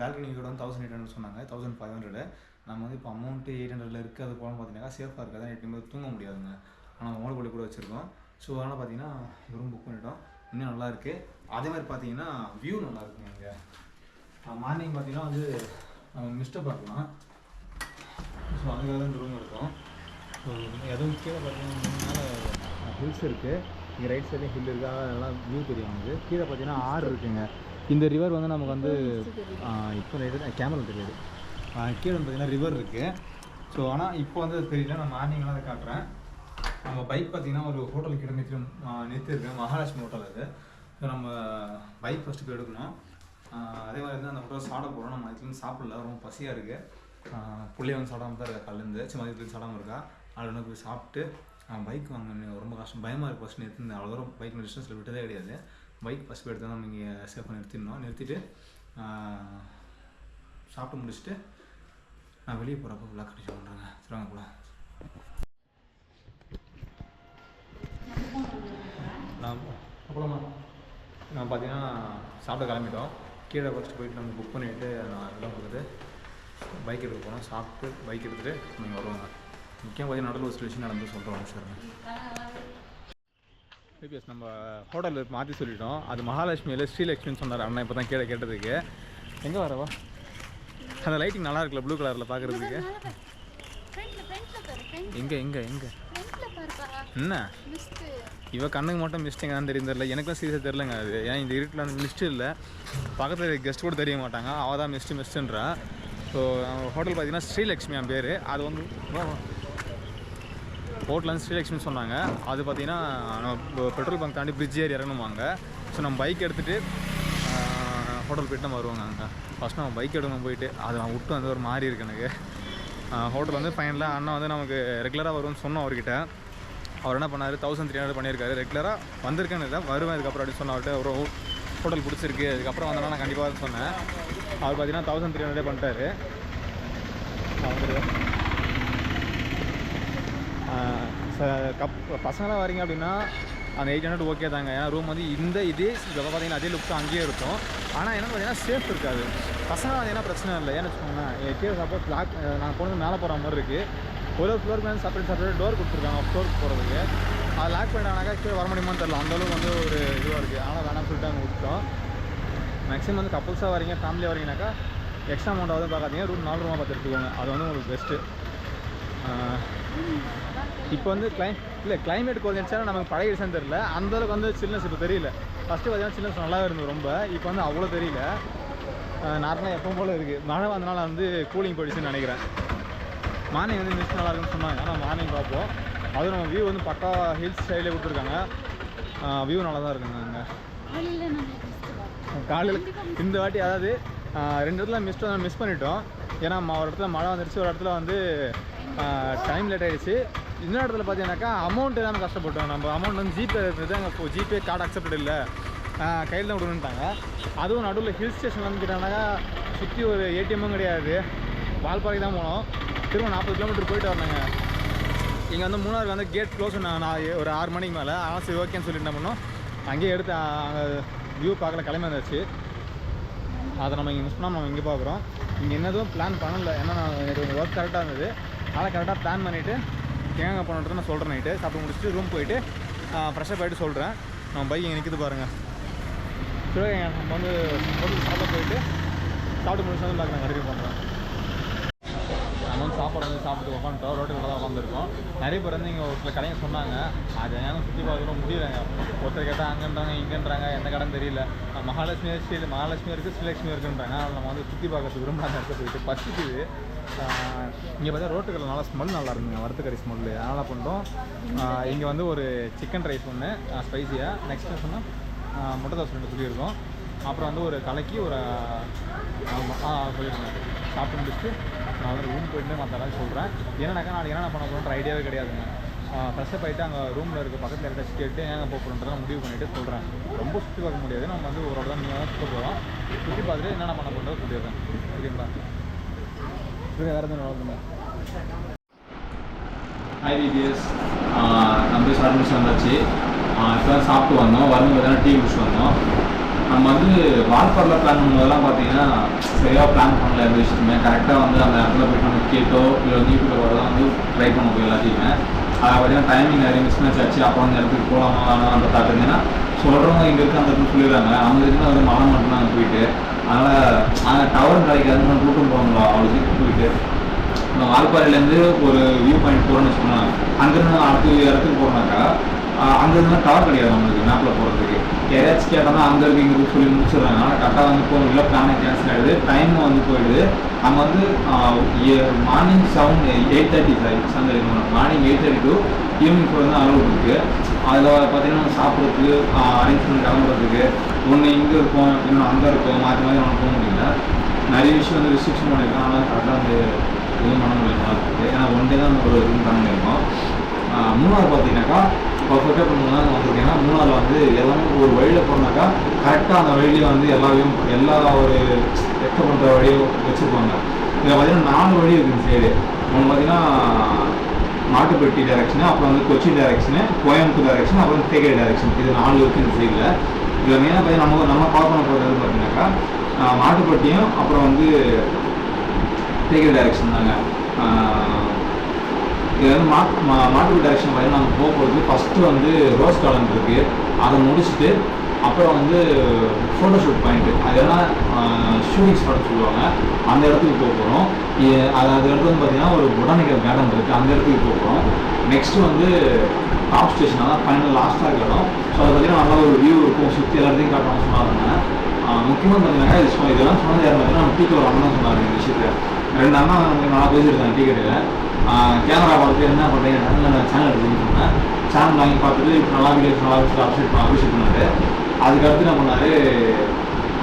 பால்கனி கூட வந்து 1800 சொன்னாங்க, 1500. நம்ம வந்து இப்போ அமௌண்ட்டு 800 இருக்குது. அது போகணும்னு பார்த்தீங்கன்னா சேஃபாக இருக்காது. எட்டுமே தூங்க முடியாதுங்க. ஆனால் மோல்பொலி கூட வச்சுருக்கோம். ஸோ அதனால் பார்த்தீங்கன்னா ரூம் புக் பண்ணிட்டோம். இன்னும் நல்லாயிருக்கு. அதே மாதிரி பார்த்தீங்கன்னா வியூ நல்லா இருக்குங்க. இங்கே மார்னிங் பார்த்தீங்கன்னா வந்து நம்ம மிஸ்டை பார்க்கலாம். ஸோ அதுக்காக தான் இந்த ரூம் எடுத்தோம். ஸோ எதுவும் கீழே பார்த்தீங்கன்னா மேலே ஹில்ஸ் இருக்குது. இங்கே ரைட் சைட்லேயும் ஹில் இருக்குது. நல்லா வியூ தெரியும். வந்து கீழே பார்த்தீங்கன்னா ஆறு இருக்குங்க. இந்த ரிவர் வந்து நமக்கு வந்து இப்போ ரைட்டு கேமரா தெரியாது. கீழே வந்து பார்த்தீங்கன்னா ரிவர் இருக்குது. ஸோ ஆனால் இப்போ வந்து அது தெரியல. நான் மார்னிங்லாம் அதை காட்டுறேன். நம்ம பைக் பார்த்தீங்கன்னா ஒரு ஹோட்டலுக்கு கிட்ட நிறுத்திருக்கேன். மகாலட்சுமி ஹோட்டல் அது. ஸோ நம்ம பைக் ஃபஸ்ட்டு போய் எடுக்கணும். அதே மாதிரி வந்து அந்த ஹோட்டல் சாப்பிட போகிறோம். நம்ம அதுலேருந்து சாப்பிடல, ரொம்ப பசியாக இருக்குது. புள்ளைய வந்து சாப்பிடாம தான் இருக்கா காலேருந்து. மதியத்துலேருந்து சாப்பிடாமல் இருக்கா. அதில் போய் சாப்பிட்டு பைக் வாங்க ரொம்ப கஷ்டம், பயமாக இருக்குது. ஃபஸ்ட்டு நிறுத்திருந்தேன். அவ்வளோ தூரம் பைக் டிஸ்டன்ஸில் விட்டதே கிடையாது. பைக் ஃபஸ்ட் எடுத்து தான் நம்ம இங்கே சேஃப் பண்ணி நிறுத்திட்டு சாப்பிட்டு முடிச்சுட்டு நான் வெளியே போகிறப்ப ஃபுல்லாக கண்டிஷன் பண்ணுறேங்க. சரிங்க போல. நான் பார்த்தீங்கன்னா சாப்பிட கிளம்பிட்டோம். கீழே ஃபஸ்ட்டு போயிட்டு நம்ம புக் பண்ணிவிட்டு நான் இதெல்லாம் கொடுத்துட்டு பைக் எடுக்க போனோம். சாப்பிட்டு பைக் எடுத்துகிட்டு நீங்கள் வருவாங்க. முக்கியம் பார்த்தீங்கன்னா நடுவில் ஒரு விஷயம் நடந்து சொல்கிறோம் சார். பிபிஎஸ் நம்ம ஹோட்டலில் மாற்றி சொல்லிட்டோம். அது மகாலட்சுமியில் ஸ்ரீலக்ஷ்மின்னு சொன்னார் அண்ணா. இப்போ தான் கீழே கேட்டதுக்கு எங்கே வரவா? அந்த லைட்டிங் நல்லா இருக்குல்ல, ப்ளூ கலரில் பார்க்குறதுக்கு. எங்கே எங்கே எங்கே என்ன இவ கண்ணுக்கு மட்டும் மிஸ்ட் எங்கன்னு தெரியும் தெரியல, எனக்கும் சீரியஸாக தெரிலங்க அது. ஏன் இந்த இருட்டில் அந்த மிஸ்ட் இல்லை, பக்கத்தில் கெஸ்ட் கூட தெரிய மாட்டாங்க, அவள் தான் மிஸ்ட்டுன்றா. ஸோ ஹோட்டல் பார்த்தீங்கன்னா ஸ்ரீலக்ஷ்மி என் பேர். அது வந்து ஹோட்டல் வந்து ஸ்ரீலக்ஷ்மின்னு சொன்னாங்க. அது பார்த்தீங்கன்னா நம்ம பெட்ரோல் பங்க் தாண்டி பிரிட்ஜ் ஏறி இறங்கணுவாங்க. ஸோ நம்ம பைக் எடுத்துகிட்டு ஹோட்டல் போய்ட்டு நம்ம வருவாங்க. அங்கே ஃபஸ்ட் நம்ம பைக் எடுக்கணும், போயிட்டு அதை நான் விட்டு வந்து ஒரு மாதிரி இருக்கு எனக்கு. ஹோட்டல் வந்து ஃபைனலாக அண்ணா வந்து நமக்கு ரெகுலராக வரும்னு சொன்னோம் அவர்கிட்ட. அவர் என்ன பண்ணார், 1300 பண்ணியிருக்காரு. ரெகுலராக வந்திருக்கேன்னு இல்லை, வருவேன் இதுக்கப்புறம் அப்படின்னு சொன்ன அவர்கிட்ட. ஒரு ஹோட்டல் பிடிச்சிருக்கு, அதுக்கப்புறம் வந்தோன்னா நான் கண்டிப்பாக சொன்னேன். அவர் பார்த்தீங்கன்னா 1300 பண்ணிட்டாரு. பசங்களாம் வரீங்க அப்படின்னா அந்த 800 ஓகே தாங்க. ஏன்னா ரூம் வந்து இதே பார்த்தீங்கன்னா அதே லுக் அங்கேயே இருக்கும். ஆனால் என்னென்னு பார்த்தீங்கன்னா சேஃப் இருக்காது. பசங்க பார்த்தீங்கன்னா பிரச்சனை இல்லை. ஏன்னு வச்சுக்கோங்களேன், கீழே சப்போஸ் லாக் நாங்கள் போனது மேலே போகிற மாதிரி இருக்குது. ஒரு ஃப்ளோருக்கு வந்து செப்பரேட் டோர் கொடுத்துருக்காங்க ஃப்ளோருக்கு போகிறதுக்கு. அது லாக் பண்ணிட்டாங்கனாக்கா கீழே வர முடியுமான்னு தெரியல, அந்தளவுக்கு வந்து ஒரு இதுவாக இருக்குது. ஆனால் வேணாம்னு சொல்லிட்டு அங்கே விட்டோம். மேக்ஸிமம் வந்து கப்புள்ஸாக வரீங்க, ஃபேமிலியாக வரீங்கனாக்கா எக்ஸ்ட்ரா அமௌண்ட் வந்து பார்க்காதீங்க, ரூம் 4 ரூபா பார்த்து எடுத்துக்கோங்க. அது வந்து உங்களுக்கு பெஸ்ட்டு. இப்போ வந்து கிளைமேட் கொஞ்சம் நமக்கு பழகிடுச்சான்னு தெரியல, அந்தளவுக்கு வந்து சில்னஸ் இப்போ தெரியல. ஃபஸ்ட்டு பார்த்தீங்கன்னா சில்னஸ் நல்லாவே இருந்தது ரொம்ப, இப்போ வந்து அவ்வளோ தெரியல. நார்மலாக எப்பவும் போல் இருக்குது. மழை வந்தனால வந்து கூலிங் போயிடுச்சுன்னு நினைக்கிறேன். மார்னிங் வந்து மிஸ்ட் நல்லா இருக்குன்னு சொன்னாங்க, ஆனால் மார்னிங் பார்ப்போம். அதுவும் நம்ம வியூ வந்து பக்கா ஹில்ஸ் ஸ்டைலே கொடுத்துருக்காங்க. வியூ நல்லா தான் இருக்குங்க அங்கே. காலையில் இந்த வாட்டி அதாவது 2 இடத்துல மிஸ் பண்ணிட்டோம். ஏன்னா ஒரு இடத்துல மழை வந்துடுச்சு, ஒரு இடத்துல வந்து டைம் லேட் ஆகிடுச்சு. இன்னொரு இடத்துல பார்த்தீங்கன்னாக்கா அமௌண்ட்டு தான் கஷ்டப்பட்டோம். நம்ம அமௌண்ட் வந்து ஜிபே இருந்தது, அங்கே ஜிபே கார்டு அக்செப்டட் இல்லை, கையில் தான் விடணுன்ட்டாங்க. அதுவும் நடுவில் ஹில் ஸ்டேஷன் வந்து கேட்டாங்கன்னாக்கா சுற்றி ஒரு ஏடிஎம்மும் கிடையாது. வால்பாறை தான் போனோம், திரும்ப 40 கிலோமீட்டர் போயிட்டு வரணுங்க. இங்கே வந்து மூணாருக்கு வந்து கேட் க்ளோஸ் நான் ஒரு 6 மணிக்கு மேலே. ஆனால் சரி ஓகேன்னு சொல்லிட்டு என்ன பண்ணோம், அங்கேயே எடுத்து அங்கே வியூ பார்க்கல கிளம்பி வந்துச்சு. அதை நம்ம இங்கே மிஸ் பண்ணாமல் நம்ம இங்கே பார்க்குறோம். இங்கே என்னதும் பிளான் பண்ணலை, ஏன்னா எனக்கு ஒர்க் கரெக்டாக இருந்தது. அதனால் கரெக்டாக பிளான் பண்ணிவிட்டு எங்கே போனோன்றது நான் சொல்கிறேன். நைட்டு சாப்பிட்டு முடிச்சுட்டு ரூம் போயிட்டு ஃப்ரெஷ்ஷாக போயிட்டு சொல்கிறேன். நம்ம பைக் இங்கே நிற்கிது பாருங்கள். சரி நம்ம வந்து ஹோட்டல் சாப்பிட போயிட்டு சாப்பிட்டு முடிச்சு வந்து நான் கண்டினியூ பண்ணுறேன். நம்ம வந்து சாப்பாடு வந்து சாப்பிட்டு உட்காந்துட்டோம், ரோட்டில் தான் உட்காந்துருக்கோம். நிறைய பேர் வந்து இங்கே ஒரு சில கடைங்க சொன்னாங்க, அது ஏன்னா சுற்றி பார்க்குறோம் முடியலைங்க. ஒருத்தர் கேட்டால் அங்கேன்றாங்க இங்கேன்றாங்க, எந்த கடைன்னு தெரியல. மகாலட்சுமி இருக்குது, ஸ்ரீலக்ஷ்மி இருக்குன்றாங்க. அதில் நம்ம வந்து சுற்றி பார்க்கறதுக்கு விரும்புகிற இடத்துல போயிட்டு பசிக்குது. இங்கே பார்த்தா ரோட்டுகளில் நல்லா ஸ்மெல் நல்லா இருந்துங்க, வறுத்துக்கறி ஸ்மெல்லு. அதனால் பண்ணுறோம். இங்கே வந்து ஒரு சிக்கன் ரைஸ் ஒன்று ஸ்பைஸியாக, நெக்ஸ்ட்டு சொன்னால் முட்டை தோசை 2 சொல்லியிருக்கோம். அப்புறம் வந்து ஒரு கலக்கி ஒரு சொல்லியிருக்கோம். சாப்பிட்டு முடிச்சுட்டு நான் வந்து ரூம் போயிட்டு மற்ற எல்லாம் சொல்கிறேன். என்னன்னாக்கா நாளைக்கு என்ன பண்ண போகிறோன்ற ஐடியாவே கிடையாதுங்க. ஃப்ரெஷ்ஷப் ஆகிட்டு அங்கே ரூமில் இருக்க பக்கத்தில் இருக்க கேட்டு ஏங்க போகிறோன்றதை முடிவு பண்ணிவிட்டு சொல்கிறேன். ரொம்ப சுற்றி பார்க்க முடியாது, நம்ம வந்து ஒரு தான் நீங்கள் தான் சுற்ற போகிறோம். சுற்றி பார்த்துட்டு என்னென்ன பண்ண போகிறதோ சொல்லிடுறேன். ஓகேங்களா? வேறு எதுவும் நடக்குங்க. ஹாய் விபிஎஸ், நம்ம சர்வீஸ் வந்தாச்சு. இப்போ தான் சாப்பிட்டு வந்தோம். வரும்போது தான் டீ குடிச்சு வந்தோம். நம்ம வந்து வால்பாறையில் பிளான் பண்ணும்போதெல்லாம் பார்த்தீங்கன்னா சரியாக பிளான் பண்ணல. எந்த விஷயத்துமே கரெக்டாக வந்து அந்த இடத்துல போய்ட்டு நம்ம கேட்டோ இல்லை வந்து யூடியூப்பில் வரதான் வந்து ட்ரை பண்ண போய் எல்லாத்தையுமே. அதை பார்த்தீங்கன்னா டைமிங் நிறைய மிஸ் மேட்ச் ஆச்சு. அப்புறம் அந்த இடத்துக்கு போகலாமா அந்த தாட் இருந்தீங்கன்னா சொல்கிறவங்க இங்கே இருக்குது அந்த இடத்துல சொல்லிடுறாங்க. அவங்க இருக்குன்னா வந்து மழை மட்டும் நாங்கள் போயிட்டு, அதனால் அங்கே டவர் கிடைக்காது, நம்ம ரூட்டும் போகணுங்களா அவ்வளோ சீக்கிரம் போயிட்டு நம்ம வால்பாறையிலேருந்து ஒரு வியூ பாயிண்ட் போகிறோன்னு வச்சுக்கோங்க. அங்கேருந்து அடுத்த இடத்துக்கு போகிறோம்னாக்கா அங்கே இருந்தால் டவர் கிடையாது நம்மளுக்கு மேப்பில் போகிறதுக்கு. யாராச்சும் கேட்டோம்னா அங்கே இருக்கு இங்கே சொல்லி முடிச்சிடுறாங்க. ஆனால் கரெக்டாக வந்து போகணும், இல்லை பிளானே கேன்சல் ஆகிடுது, டைமும் வந்து போயிடுது. அங்கே வந்து மார்னிங் 8:30 சந்தை மார்னிங் 8:30 to ஈவினிங் 4 தான் அலோவ் இருக்குது. அதில் பார்த்தீங்கன்னா நம்ம சாப்பிட்றதுக்கு அரேஞ்ச்மெண்ட் கிளம்புறதுக்கு ஒன்று இங்கே இருக்கும், இன்னும் அங்கே இருக்கும், மாற்றி மாதிரி நம்ம போக முடியல. நிறைய விஷயம் வந்து ரெஸ்ட்ரிக்ஷன் பண்ணியிருக்கோம். ஆனால் கரெக்டாக வந்து எதுவும் பண்ண முடியல. ஏன்னா ஒன் டே தான் நம்ம ஒரு ரூம் பண்ணியிருக்கோம். மூணாவது பார்த்தீங்கன்னாக்கா பர்ஃபெக்டாக பண்ணலாம் வந்திருக்கேன்னா, மூணாவில் வந்து எல்லாமே ஒரு வழியில் போனாக்கா கரெக்டாக அந்த வழியில் வந்து எல்லா ஒரு எக்ஸ்ட்ரா பண்ணுற வழியும் வச்சுருப்பாங்க. இதில் பார்த்தீங்கன்னா 4 வழி இருக்குது இந்த சைடு. ஒன்று பார்த்தீங்கன்னா மாட்டுப்பட்டி டைரக்ஷனு, அப்புறம் வந்து கொச்சி டைரக்ஷனு, கோயம்புத்தூர் டைரக்ஷன், அப்புறம் தேக்கை டைரக்ஷன். இது 4 இருக்குது இந்த சைடில். இதில் மெயினாக பார்த்தீங்கன்னா நம்ம பார்க்கணும் போகிறது பார்த்தீங்கன்னாக்கா மாட்டுப்பட்டியும் அப்புறம் வந்து தேக்கை டைரக்ஷன் தாங்க. இது வந்து மாட்டுப்பட்டி டைரக்ஷன் பார்த்தீங்கன்னா நம்ம போகிறது ஃபஸ்ட்டு வந்து ரோஸ் கார்டன் இருக்குது. அதை முடிச்சுட்டு அப்புறம் வந்து ஃபோட்டோஷூட் பாயிண்ட்டு, அது என்னன்னா ஷூட்டிங் ஸ்பாட் சொல்லுவாங்க, அந்த இடத்துக்கு போக போகிறோம். அது அடுத்து வந்து பார்த்தீங்கன்னா ஒரு பொட்டானிக்கல் கார்டன் இருக்குது, அந்த இடத்துக்கு போக போகிறோம். நெக்ஸ்ட்டு வந்து டாப் ஸ்டேஷன், அதான் ஃபைனல் லாஸ்ட்டாக இருக்கணும். ஸோ அதை பார்த்தீங்கன்னா நல்லா ஒரு வியூ இருக்கும், சுற்றி எல்லாத்தையும் காட்டணும்னு சொன்னாங்க. முக்கியமாக பார்த்தீங்கன்னா இதெல்லாம் சொன்னது யாரும் பார்த்தீங்கன்னா நம்ம டீக்கு ஒரு அண்ணன் சொன்னார் இந்த விஷயத்தை. 2 அண்ணா நமக்கு நல்லா பேசியிருக்காங்க டீ கடையில். கேமரா பார்த்துட்டு என்ன பண்ணுறீங்க நான் சேனல் எடுத்துன்னு சொன்னேன். சேனல் வாங்கி பார்த்துட்டு இப்போ நல்லா வீடியோஸ் நல்லா அப்டேட் பண்ணார். அதுக்கடுத்து என்ன பண்ணார்,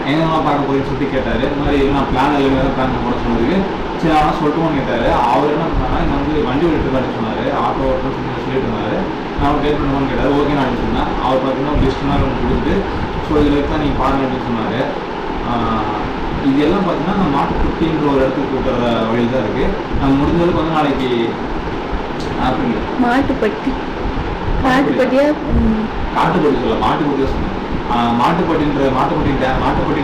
எங்கெல்லாம் பார்க்க போகிறேன்னு சொல்லிட்டு கேட்டார். இந்த மாதிரி நான் பிளான் எல்லாமே தான் பிளான் போட சொன்னதுக்கு சரி ஆனால் சொல்லிட்டுவோன்னு கேட்டார். அவர் என்ன பண்ணாங்கன்னா இங்கே வந்து வண்டி ஓட்டுக்கான்னு சொன்னார், ஆட்டோ ஓட்டுன்னு சொல்லிட்டு இருந்தார். நான் டேட் பண்ணுவான்னு கேட்டார், ஓகே நான் சொன்னேன். அவர் பார்த்தீங்கன்னா லிஸ்ட் மாதிரி ஒன்று கொடுத்துட்டு ஸோ இதில் தான் நீங்கள் பாருங்க அப்படின்னு சொன்னார். இது எல்லாம் பார்த்தீங்கன்னா நம்ம மாட்டுக்குட்டின்ற ஒரு இடத்துக்கு கூட்டுற வழியில் தான் இருக்குது. நம்ம முடிஞ்சதுக்கு வந்து நாளைக்கு ஆப்பிள் மாட்டுப்பட்டி சொல்ல மாட்டுப்பட்டியாக சொன்னேன். மாட்டுப்பட்டி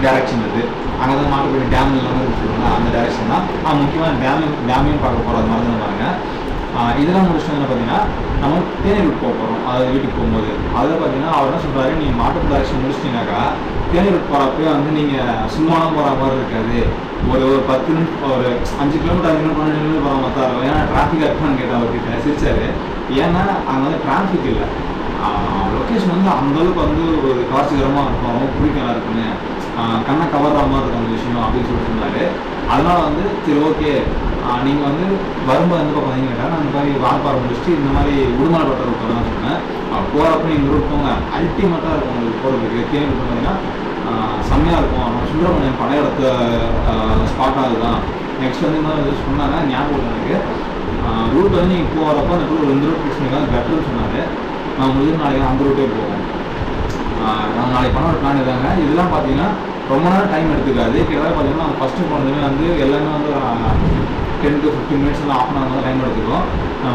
டைரக்ஷன் அது, அங்கே தான் மாட்டுப்பட்டி டேம் எல்லாமே சொல்லுவாங்க, அந்த டைரக்ஷன் தான். முக்கியமாக டேமையும் பார்க்க போகிற மாதிரி தான் பாருங்க. இதெல்லாம் முடிச்சுட்டு வந்து பார்த்தீங்கன்னா நம்ம தேனி ரூட் போக போகிறோம். அதாவது வீட்டுக்கு போகும்போது அதில் பார்த்தீங்கன்னா அவர் என்ன சொல்கிறாரு, நீங்கள் மாட்டுப்பட்டி டைரக்ஷன் முடிச்சிட்டிங்கனாக்கா தேனி ரூட் போகிறப்ப வந்து நீங்கள் சும்மாலாம் போகிற மாதிரி இருக்காது. ஒரு 10 நிமிஷம், ஒரு 5 கிலோமீட்டர் 5 கிலோமீட்டர் 12 கிலோமீட்டர் போகிற மாதிரி தான் இருக்கும். ஏன்னா டிராஃபிக் இருக்குன்னு கேட்டால் அவர்கிட்ட சிரிச்சாரு. ஏன்னா அங்கே வந்து டிராஃபிக் இல்லை, லொக்கேஷன் வந்து அந்தளவுக்கு வந்து ஒரு கவர்ச்சிகரமாக இருக்கும், ரொம்ப பிடிக்கலாம் இருக்குன்னு, கண்ணை கவர்ற மாதிரி இருக்கும் அந்த விஷயம் அப்படின்னு சொல்லிட்டு சொன்னார். அதனால் வந்து சரி ஓகே நீங்கள் வந்து வரும்போது எந்த பக்கம் வந்து கேட்டால் நான் இந்த மாதிரி வால்பாறை முடிச்சுட்டு இந்த மாதிரி உடுமலைப்பட்ட ரூட் தான் சொன்னேன். போகிறப்ப நீங்கள் ரூட் போங்க, அல்டிமேட்டாக இருக்கும் உங்களுக்கு போகிறதுக்கு. தேனி ரூட் பார்த்தீங்கன்னா செம்மையாக இருக்கும். நம்ம சுப்பிரமணியன் பழைய இடத்த ஸ்பாட்டாக அதுதான். நெக்ஸ்ட் வந்து இந்த மாதிரி சொன்னாங்க, ஞாபகம் எனக்கு ரூட் வந்து நீங்கள் போகிறப்போ அந்த ரூட் 2 ரூட் ஃபிக்ஸ் பண்ணி பெட்டர்னு சொன்னார். நான் முடிஞ்சு நாளைக்கு அந்த ரூட்டே போவோம். நான் நாளைக்கு பண்ண ஒரு பிளான் இதாங்க. இதெல்லாம் பார்த்தீங்கன்னா ரொம்ப நேரம் டைம் எடுத்துக்காது. கிட்டத்தட்ட பார்த்தீங்கன்னா ஃபஸ்ட்டு போனதுமே வந்து எல்லாமே வந்து 10 to 15 மினிட்ஸ் வந்து ஆஃப் அன் ஹவர் தான் டைம் எடுத்துக்கும்.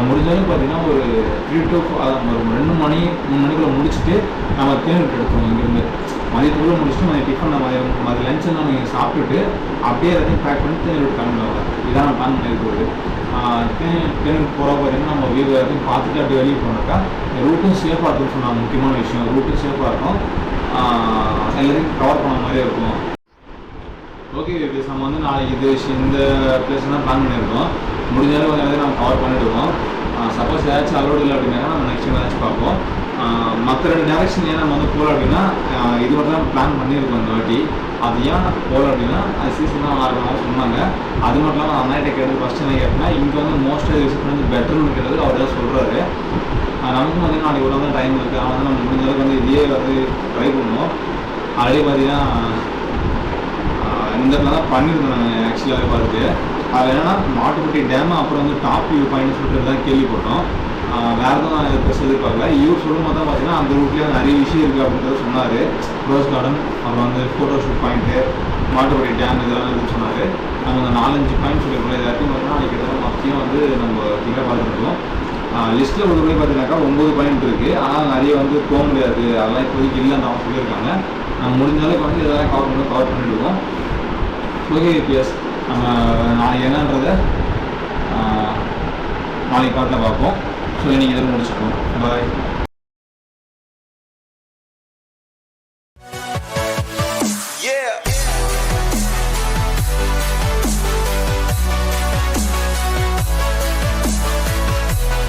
முடிஞ்சாலும் பார்த்தீங்கன்னா ஒரு 3 to 2 மணி 3 மணிக்குள்ளே முடிச்சுட்டு நம்ம தேனி ரூட் எடுத்துவோம். இங்கேருந்து மதியத்துக்குள்ளே முடிச்சுட்டு மதிய டிஃபன் மதிய லஞ்செல்லாம் நீங்கள் சாப்பிட்டுட்டு அப்படியே எல்லாத்தையும் பேக் பண்ணி தேனி ரூட் கிளம்பிடுவாங்க. இதான் நான் பிளான் பண்ணியிருக்கிறது. தேனி ரூட் போகிற பார்த்தீங்கன்னா நம்ம வியூ எல்லாத்தையும் பார்த்துட்டு அப்படியே வெளியே போனாக்கா ரூட்டும் சேஃபாக இருக்குன்னு சொன்னாங்க. முக்கியமான விஷயம் ரூட்டும் சேஃபாக இருக்கும், எல்லாத்தையும் கவர் பண்ண மாதிரியே இருக்கும். ஓகே ப்ளீஸ், நம்ம வந்து நாளைக்கு இந்த பிளேஸ் தான் பிளான் பண்ணியிருக்கோம். முடிஞ்சாலும் கொஞ்சம் எல்லாத்தையும் நம்ம கவர் பண்ணிவிடுவோம். சப்போஸ் ஏதாச்சும் அலோடு இல்லை அப்படின்னாக்கா நம்ம நெக்ஸ்ட் டைம் ஏதாச்சும் பார்ப்போம். மற்ற 2 டைரக்ஷன் ஏன் நம்ம வந்து போகல அப்படின்னா இது மட்டும் தான் பிளான் பண்ணியிருக்கோம் இந்த வாட்டி. அது ஏன் போகல அப்படின்னா அது சீசன் தான் ஆரம்பமாக சொன்னாங்க. அது மட்டும் இல்லாமல் அண்ணாட்ட கேட்டது ஃபஸ்ட்டு என்ன கேட்டேன்னா இங்கே வந்து மோஸ்ட்டாக விசிட் வந்து பெட்டர்னு கேட்டது அவர் தான் சொல்கிறாரு. நமக்கும் வந்து நாளைக்கு ஒரு தான் டைம் இருக்குது, ஆனால் வந்து நம்ம முடிஞ்ச அளவுக்கு வந்து இதையே வந்து ட்ரை பண்ணுவோம். அதே பார்த்தீங்கன்னா இந்த இடத்துல தான் பண்ணியிருந்தோம் நாங்கள் ஆக்சுவலாகவே பார்த்துட்டு. அது என்னென்னா மாட்டுப்பட்டி டேமு அப்புறம் வந்து டாப் வியூ பாயிண்ட் சொல்லிட்டு தான் கேள்விப்பட்டோம். வேறு எதுவும் நான் பெருசாக எதிர்பார்க்கல. இவர் சொல்லும் போது தான் பார்த்தீங்கன்னா அந்த ரூட்லேயே நிறைய விஷயம் இருக்குது அப்படின்றத சொன்னார். ரோஸ் கார்டன், அப்புறம் வந்து ஃபோட்டோஷூட் பாயிண்ட்டு, மாட்டுப்பட்டி டேம் இதெல்லாம் இருக்குன்னு சொன்னார். நம்ம அந்த 4-5 பாயிண்ட் சொல்லியிருக்கோம். இது எல்லாத்தையும் பார்த்தீங்கன்னா நாளைக்கு கிட்டத்தட்ட மொத்தம் வந்து நம்ம கிளியராக பார்த்துருக்கோம். லிஸ்ட்டில் ஒரு போய் பார்த்தீங்கன்னாக்கா 9 பாயிண்ட் இருக்குது. ஆனால் நிறைய வந்து போக முடியாது, அதெல்லாம் இப்போதைக்கு இல்லைன்னு அவங்க சொல்லியிருக்காங்க. நம்ம முடிஞ்ச அளவுக்கு வந்து இதெல்லாம் கவர் பண்ணிவிடுவோம். ஓகே பிஎஸ், நம்ம நாளைக்கு என்னன்றதை நாளைக்கு பார்த்து பார்ப்போம். ஸோ நீங்கள் இதில் முடிச்சுப்போம். பாய்.